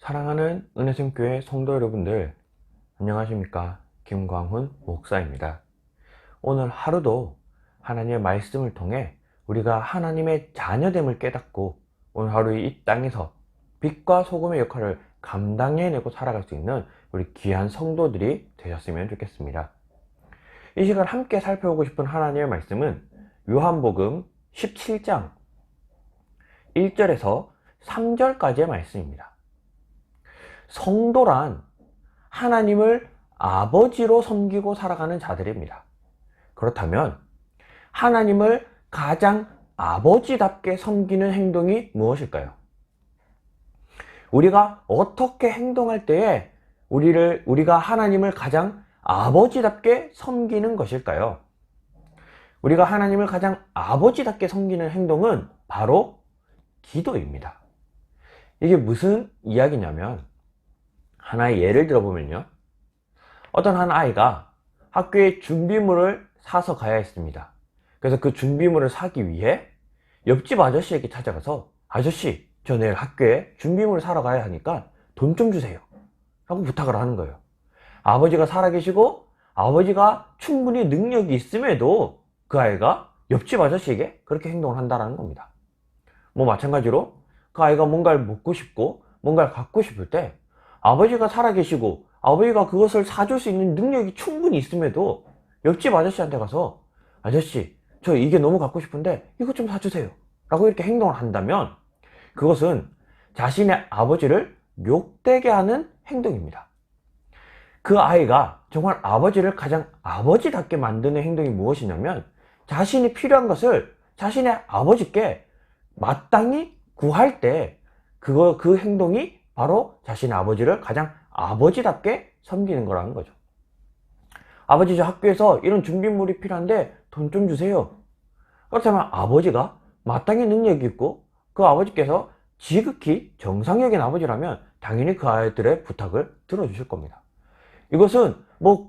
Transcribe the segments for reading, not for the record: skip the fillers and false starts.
사랑하는 은혜샘교회 성도 여러분들, 안녕하십니까? 김광훈 목사입니다. 오늘 하루도 하나님의 말씀을 통해 우리가 하나님의 자녀됨을 깨닫고 오늘 하루 이 땅에서 빛과 소금의 역할을 감당해내고 살아갈 수 있는 우리 귀한 성도들이 되셨으면 좋겠습니다. 이 시간 함께 살펴보고 싶은 하나님의 말씀은 요한복음 17장 1절에서 3절까지의 말씀입니다. 성도란 하나님을 아버지로 섬기고 살아가는 자들입니다. 그렇다면 하나님을 가장 아버지답게 섬기는 행동이 무엇일까요? 우리가 어떻게 행동할 때에 우리가 하나님을 가장 아버지답게 섬기는 것일까요? 우리가 하나님을 가장 아버지답게 섬기는 행동은 바로 기도입니다. 이게 무슨 이야기냐면, 하나의 예를 들어보면요, 어떤 한 아이가 학교에 준비물을 사서 가야 했습니다. 그래서 그 준비물을 사기 위해 옆집 아저씨에게 찾아가서, 아저씨, 저 내일 학교에 준비물을 사러 가야 하니까 돈 좀 주세요 라고 부탁을 하는 거예요. 아버지가 살아계시고 아버지가 충분히 능력이 있음에도 그 아이가 옆집 아저씨에게 그렇게 행동을 한다는 겁니다. 마찬가지로 그 아이가 뭔가를 먹고 싶고 뭔가를 갖고 싶을 때 아버지가 살아계시고 아버지가 그것을 사줄 수 있는 능력이 충분히 있음에도 옆집 아저씨한테 가서, 아저씨, 저 이게 너무 갖고 싶은데 이것 좀 사주세요 라고 이렇게 행동을 한다면 그것은 자신의 아버지를 욕되게 하는 행동입니다. 그 아이가 정말 아버지를 가장 아버지답게 만드는 행동이 무엇이냐면, 자신이 필요한 것을 자신의 아버지께 마땅히 구할 때 그 행동이 바로 자신의 아버지를 가장 아버지답게 섬기는 거라는 거죠. 아버지, 저 학교에서 이런 준비물이 필요한데 돈 좀 주세요. 그렇다면 아버지가 마땅히 능력이 있고 그 아버지께서 지극히 정상적인 아버지라면 당연히 그 아이들의 부탁을 들어주실 겁니다. 이것은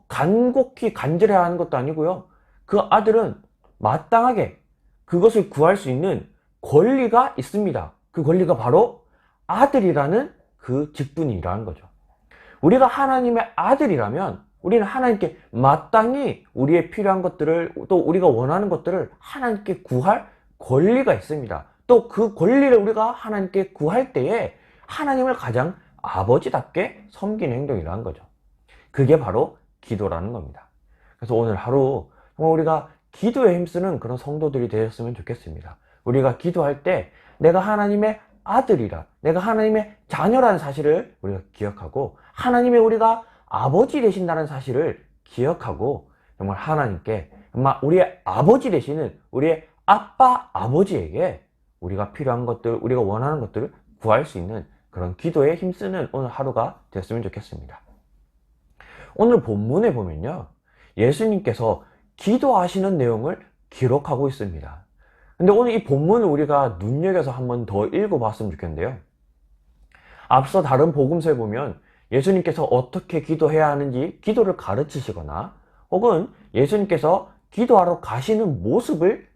간곡히 간절해야 하는 것도 아니고요, 그 아들은 마땅하게 그것을 구할 수 있는 권리가 있습니다. 그 권리가 바로 아들이라는 그 직분이라는 거죠. 우리가 하나님의 아들이라면 우리는 하나님께 마땅히 우리의 필요한 것들을, 또 우리가 원하는 것들을 하나님께 구할 권리가 있습니다. 또 그 권리를 우리가 하나님께 구할 때에 하나님을 가장 아버지답게 섬기는 행동이라는 거죠. 그게 바로 기도라는 겁니다. 그래서 오늘 하루 정말 우리가 기도에 힘쓰는 그런 성도들이 되었으면 좋겠습니다. 우리가 기도할 때 내가 하나님의 아들이라, 내가 하나님의 자녀라는 사실을 우리가 기억하고, 하나님의 우리가 아버지 되신다는 사실을 기억하고, 정말 하나님께, 정말 우리의 아버지 되시는 우리의 아빠 아버지에게 우리가 필요한 것들, 우리가 원하는 것들을 구할 수 있는 그런 기도에 힘쓰는 오늘 하루가 됐으면 좋겠습니다. 오늘 본문에 보면요, 예수님께서 기도하시는 내용을 기록하고 있습니다. 근데 오늘 이 본문을 우리가 눈여겨서 한번 더 읽어봤으면 좋겠는데요, 앞서 다른 복음서에 보면 예수님께서 어떻게 기도해야 하는지 기도를 가르치시거나, 혹은 예수님께서 기도하러 가시는 모습을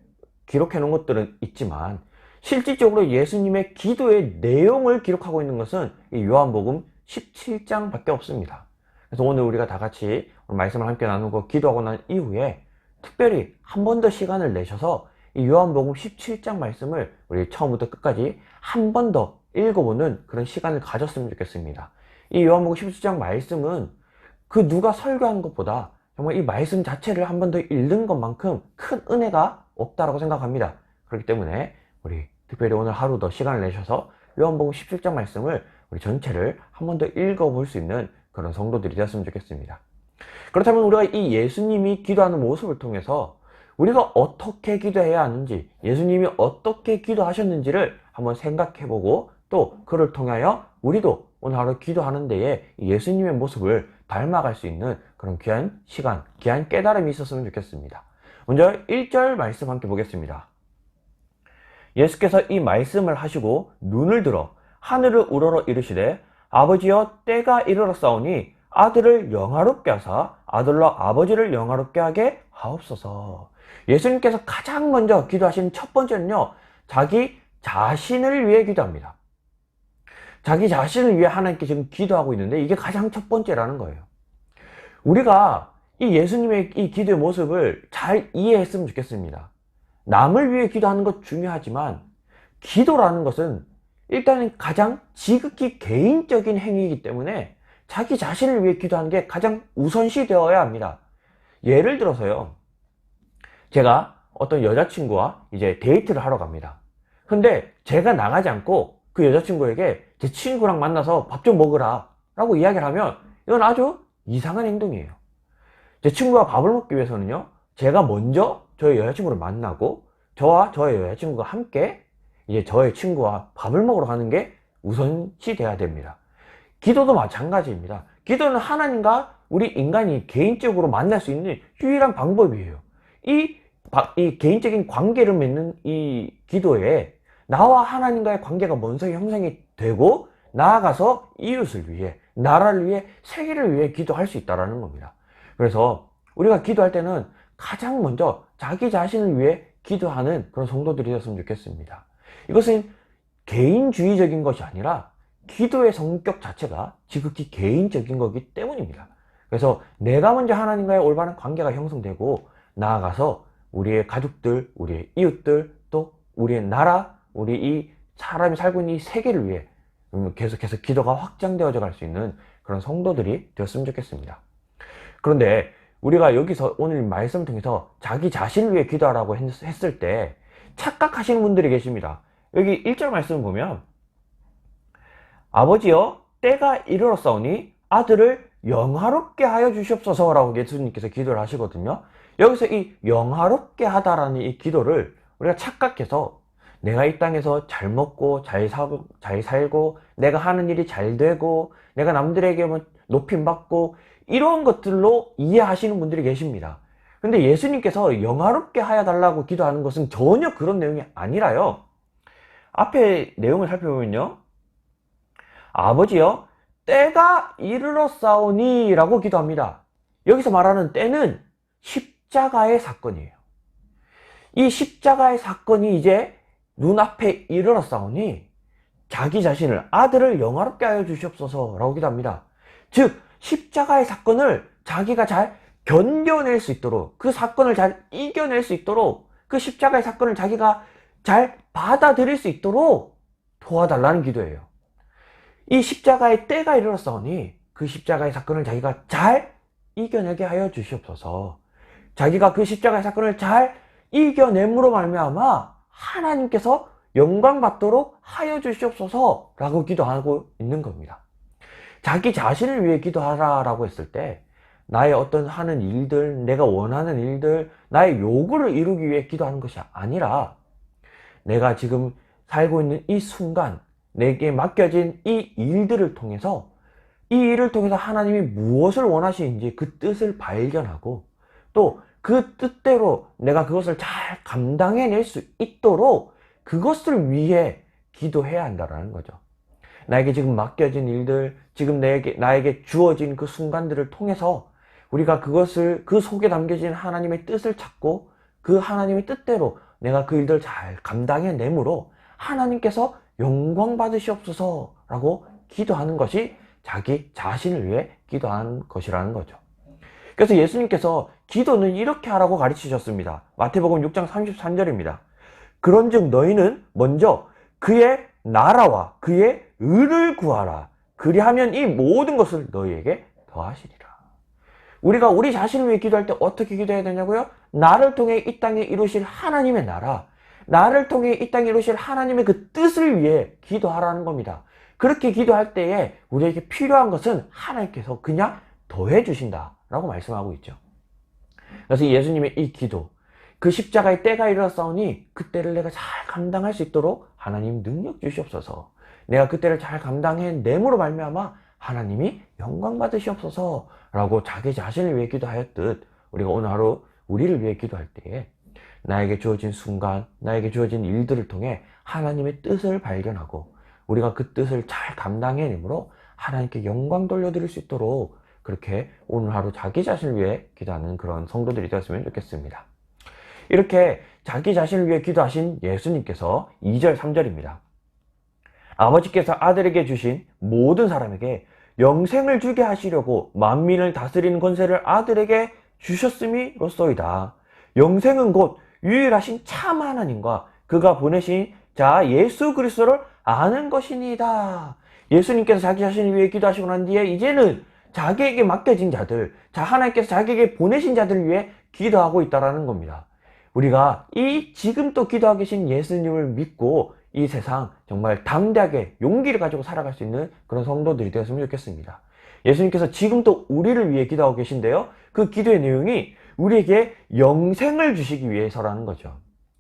기록해 놓은 것들은 있지만, 실질적으로 예수님의 기도의 내용을 기록하고 있는 것은 이 요한복음 17장 밖에 없습니다. 그래서 오늘 우리가 다 같이 말씀을 함께 나누고 기도하고 난 이후에 특별히 한 번 더 시간을 내셔서 이 요한복음 17장 말씀을 우리 처음부터 끝까지 한 번 더 읽어보는 그런 시간을 가졌으면 좋겠습니다. 이 요한복음 17장 말씀은 그 누가 설교한 것보다 정말 이 말씀 자체를 한 번 더 읽는 것만큼 큰 은혜가 없다라고 생각합니다. 그렇기 때문에 우리 특별히 오늘 하루 더 시간을 내셔서 요한복음 17장 말씀을 우리 전체를 한 번 더 읽어볼 수 있는 그런 성도들이 되었으면 좋겠습니다. 그렇다면 우리가 이 예수님이 기도하는 모습을 통해서 우리가 어떻게 기도해야 하는지, 예수님이 어떻게 기도하셨는지를 한번 생각해보고, 또 그를 통하여 우리도 오늘 하루 기도하는 데에 예수님의 모습을 닮아갈 수 있는 그런 귀한 시간, 귀한 깨달음이 있었으면 좋겠습니다. 먼저 1절 말씀 함께 보겠습니다. 예수께서 이 말씀을 하시고 눈을 들어 하늘을 우러러 이르시되, 아버지여, 때가 이르렀사오니 아들을 영화롭게 하사 아들로 아버지를 영화롭게 하게 하옵소서. 예수님께서 가장 먼저 기도하신 첫 번째는요, 자기 자신을 위해 기도합니다. 자기 자신을 위해 하나님께 지금 기도하고 있는데 이게 가장 첫 번째라는 거예요. 우리가 이 예수님의 이 기도의 모습을 잘 이해했으면 좋겠습니다. 남을 위해 기도하는 것 중요하지만 기도라는 것은 일단은 가장 지극히 개인적인 행위이기 때문에 자기 자신을 위해 기도하는 게 가장 우선시 되어야 합니다. 예를 들어서요. 제가 어떤 여자친구와 이제 데이트를 하러 갑니다. 근데 제가 나가지 않고 그 여자친구에게 제 친구랑 만나서 밥 좀 먹으라 라고 이야기를 하면 이건 아주 이상한 행동이에요. 제 친구와 밥을 먹기 위해서는요, 제가 먼저 저의 여자친구를 만나고 저와 저의 여자친구가 함께 이제 저의 친구와 밥을 먹으러 가는 게 우선시 돼야 됩니다. 기도도 마찬가지입니다. 기도는 하나님과 우리 인간이 개인적으로 만날 수 있는 유일한 방법이에요. 이 개인적인 관계를 맺는 이 기도에 나와 하나님과의 관계가 먼저 형성이 되고 나아가서 이웃을 위해, 나라를 위해, 세계를 위해 기도할 수 있다는 겁니다. 그래서 우리가 기도할 때는 가장 먼저 자기 자신을 위해 기도하는 그런 성도들이 되었으면 좋겠습니다. 이것은 개인주의적인 것이 아니라 기도의 성격 자체가 지극히 개인적인 거기 때문입니다. 그래서 내가 먼저 하나님과의 올바른 관계가 형성되고 나아가서 우리의 가족들, 우리의 이웃들, 또 우리의 나라, 우리 이 사람이 살고 있는 이 세계를 위해 계속해서 기도가 확장되어져 갈 수 있는 그런 성도들이 되었으면 좋겠습니다. 그런데 우리가 여기서 오늘 말씀을 통해서 자기 자신을 위해 기도하라고 했을 때 착각하시는 분들이 계십니다. 여기 1절 말씀을 보면 아버지여 때가 이르렀사오니 아들을 영화롭게 하여 주시옵소서 라고 예수님께서 기도를 하시거든요. 여기서 이 영화롭게 하다라는 이 기도를 우리가 착각해서 내가 이 땅에서 잘 먹고 잘 살고 내가 하는 일이 잘 되고 내가 남들에게 높임 받고 이런 것들로 이해하시는 분들이 계십니다. 근데 예수님께서 영화롭게 하여 달라고 기도하는 것은 전혀 그런 내용이 아니라요. 앞에 내용을 살펴보면요. 아버지여 때가 이르렀사오니 라고 기도합니다. 여기서 말하는 때는 십자가의 사건이에요. 이 십자가의 사건이 이제 눈앞에 이르렀사오니 자기 자신을 아들을 영화롭게 하여 주시옵소서 라고 기도합니다. 즉 십자가의 사건을 자기가 잘 견뎌낼 수 있도록, 그 사건을 잘 이겨낼 수 있도록, 그 십자가의 사건을 자기가 잘 받아들일 수 있도록 도와달라는 기도예요. 이 십자가의 때가 이르렀사오니 그 십자가의 사건을 자기가 잘 이겨내게 하여 주시옵소서. 자기가 그 십자가의 사건을 잘 이겨냄으로 말미암아 하나님께서 영광 받도록 하여 주시옵소서 라고 기도하고 있는 겁니다. 자기 자신을 위해 기도하라라고 했을 때 나의 어떤 하는 일들, 내가 원하는 일들, 나의 요구를 이루기 위해 기도하는 것이 아니라 내가 지금 살고 있는 이 순간 내게 맡겨진 이 일들을 통해서 이 일을 통해서 하나님이 무엇을 원하시는지 그 뜻을 발견하고 또 그 뜻대로 내가 그것을 잘 감당해낼 수 있도록 그것을 위해 기도해야 한다는 거죠. 나에게 지금 맡겨진 일들, 지금 나에게 주어진 그 순간들을 통해서 우리가 그것을, 그 속에 담겨진 하나님의 뜻을 찾고 그 하나님의 뜻대로 내가 그 일들을 잘 감당해내므로 하나님께서 영광 받으시옵소서 라고 기도하는 것이 자기 자신을 위해 기도하는 것이라는 거죠. 그래서 예수님께서 기도는 이렇게 하라고 가르치셨습니다. 마태복음 6장 33절입니다. 그런즉 너희는 먼저 그의 나라와 그의 의를 구하라. 그리하면 이 모든 것을 너희에게 더하시리라. 우리가 우리 자신을 위해 기도할 때 어떻게 기도해야 되냐고요? 나를 통해 이 땅에 이루실 하나님의 나라, 나를 통해 이 땅에 이루실 하나님의 그 뜻을 위해 기도하라는 겁니다. 그렇게 기도할 때에 우리에게 필요한 것은 하나님께서 그냥 더해 주신다라고 말씀하고 있죠. 그래서 예수님의 이 기도, 그 십자가의 때가 이르렀사오니 그때를 내가 잘 감당할 수 있도록 하나님 능력 주시옵소서. 내가 그때를 잘 감당해냄으로 말미암아 하나님이 영광 받으시옵소서 라고 자기 자신을 위해 기도하였듯 우리가 오늘 하루 우리를 위해 기도할 때에 나에게 주어진 순간, 나에게 주어진 일들을 통해 하나님의 뜻을 발견하고 우리가 그 뜻을 잘 감당해내므로 하나님께 영광 돌려드릴 수 있도록 그렇게 오늘 하루 자기 자신을 위해 기도하는 그런 성도들이 되었으면 좋겠습니다. 이렇게 자기 자신을 위해 기도하신 예수님께서 2절, 3절입니다. 아버지께서 아들에게 주신 모든 사람에게 영생을 주게 하시려고 만민을 다스리는 권세를 아들에게 주셨음이로소이다. 영생은 곧 유일하신 참 하나님과 그가 보내신 자 예수 그리스도를 아는 것이니이다. 예수님께서 자기 자신을 위해 기도하시고 난 뒤에 이제는 자기에게 맡겨진 자들, 하나님께서 자기에게 보내신 자들을 위해 기도하고 있다는 겁니다. 우리가 이 지금 또 기도하고 계신 예수님을 믿고 이 세상 정말 담대하게 용기를 가지고 살아갈 수 있는 그런 성도들이 되었으면 좋겠습니다. 예수님께서 지금 또 우리를 위해 기도하고 계신데요. 그 기도의 내용이 우리에게 영생을 주시기 위해서라는 거죠.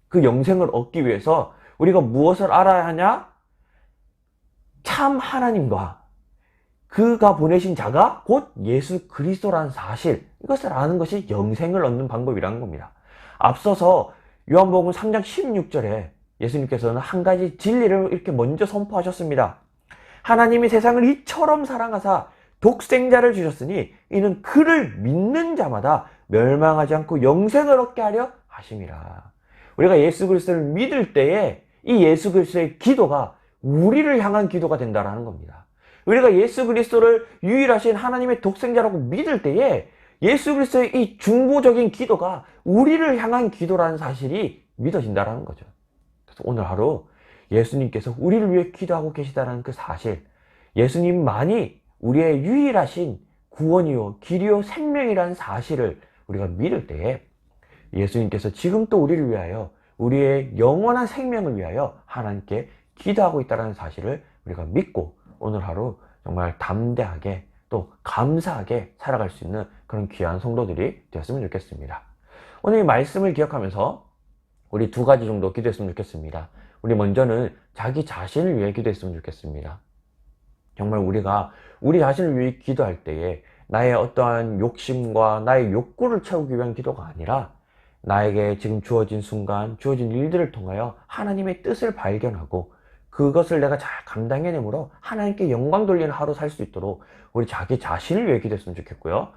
그 영생을 얻기 위해서 우리가 무엇을 알아야 하냐? 참 하나님과 그가 보내신 자가 곧 예수 그리스도라는 사실, 이것을 아는 것이 영생을 얻는 방법이라는 겁니다. 앞서서 요한복음 3장 16절에 예수님께서는 한 가지 진리를 이렇게 먼저 선포하셨습니다. 하나님이 세상을 이처럼 사랑하사 독생자를 주셨으니 이는 그를 믿는 자마다 멸망하지 않고 영생을 얻게 하려 하심이라. 우리가 예수 그리스도를 믿을 때에 이 예수 그리스도의 기도가 우리를 향한 기도가 된다는 겁니다. 우리가 예수 그리스도를 유일하신 하나님의 독생자라고 믿을 때에 예수 그리스도의 이 중보적인 기도가 우리를 향한 기도라는 사실이 믿어진다는 거죠. 그래서 오늘 하루 예수님께서 우리를 위해 기도하고 계시다는 그 사실, 예수님만이 우리의 유일하신 구원이요 길이요 생명이라는 사실을 우리가 믿을 때에 예수님께서 지금 또 우리를 위하여 우리의 영원한 생명을 위하여 하나님께 기도하고 있다는 사실을 우리가 믿고 오늘 하루 정말 담대하게 또 감사하게 살아갈 수 있는 그런 귀한 성도들이 되었으면 좋겠습니다. 오늘 이 말씀을 기억하면서 우리 두 가지 정도 기도했으면 좋겠습니다. 우리 먼저는 자기 자신을 위해 기도했으면 좋겠습니다. 정말 우리가 우리 자신을 위해 기도할 때에 나의 어떠한 욕심과 나의 욕구를 채우기 위한 기도가 아니라 나에게 지금 주어진 순간, 주어진 일들을 통하여 하나님의 뜻을 발견하고 그것을 내가 잘 감당해내므로 하나님께 영광 돌리는 하루 살 수 있도록 우리 자기 자신을 위해 기도했으면 좋겠고요.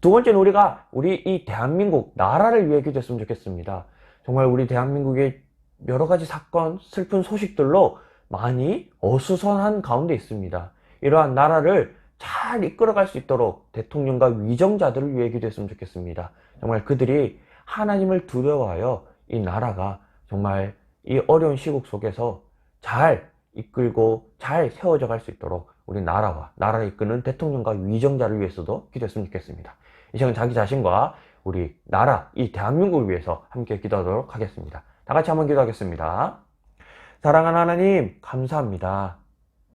두 번째는 우리가 우리 이 대한민국 나라를 위해 기도했으면 좋겠습니다. 정말 우리 대한민국의 여러 가지 사건, 슬픈 소식들로 많이 어수선한 가운데 있습니다. 이러한 나라를 잘 이끌어갈 수 있도록 대통령과 위정자들을 위해 기도했으면 좋겠습니다. 정말 그들이 하나님을 두려워하여 이 나라가 정말 이 어려운 시국 속에서 잘 이끌고 잘 세워져 갈 수 있도록 우리 나라와 나라를 이끄는 대통령과 위정자를 위해서도 기도했으면 좋겠습니다. 이 시간 자기 자신과 우리 나라, 이 대한민국을 위해서 함께 기도하도록 하겠습니다. 다 같이 한번 기도하겠습니다. 사랑하는 하나님, 감사합니다.